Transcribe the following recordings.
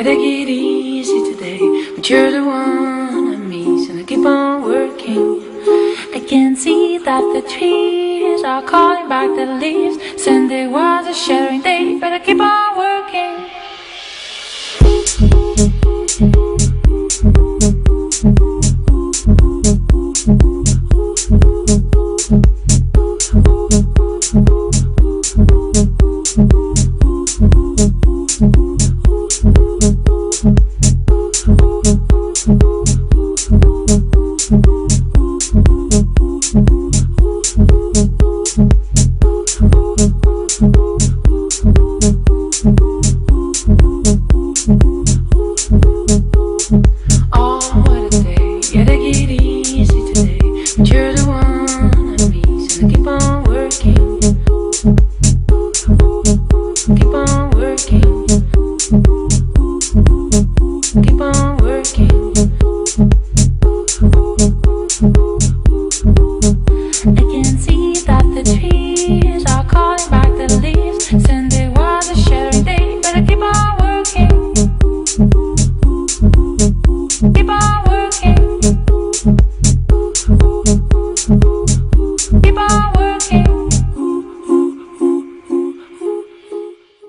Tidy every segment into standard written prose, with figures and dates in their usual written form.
yeah, take it easy today, but you're the one I miss, and I keep on working. I can see that the trees are calling back the leaves. Sunday was a shattering day, but I keep on working.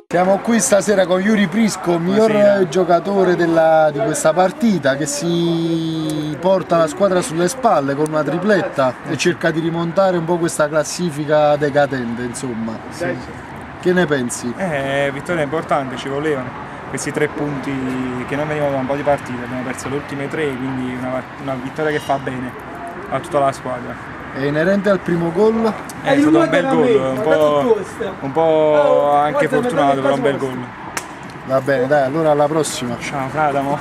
Siamo qui stasera con Yuri Prisco, miglior giocatore di questa partita, che si porta la squadra sulle spalle con una tripletta e cerca di rimontare un po' questa classifica decadente, insomma. Sì. Che ne pensi? Vittoria importante, ci volevano questi 3 punti che non venivano da un po' di partite, abbiamo perso le ultime 3, quindi una vittoria che fa bene a tutta la squadra. E inerente al primo gol? È stato un bel gol, un po' anche fortunato, però un bel gol. Va bene, dai, allora alla prossima. Ciao Pradamo.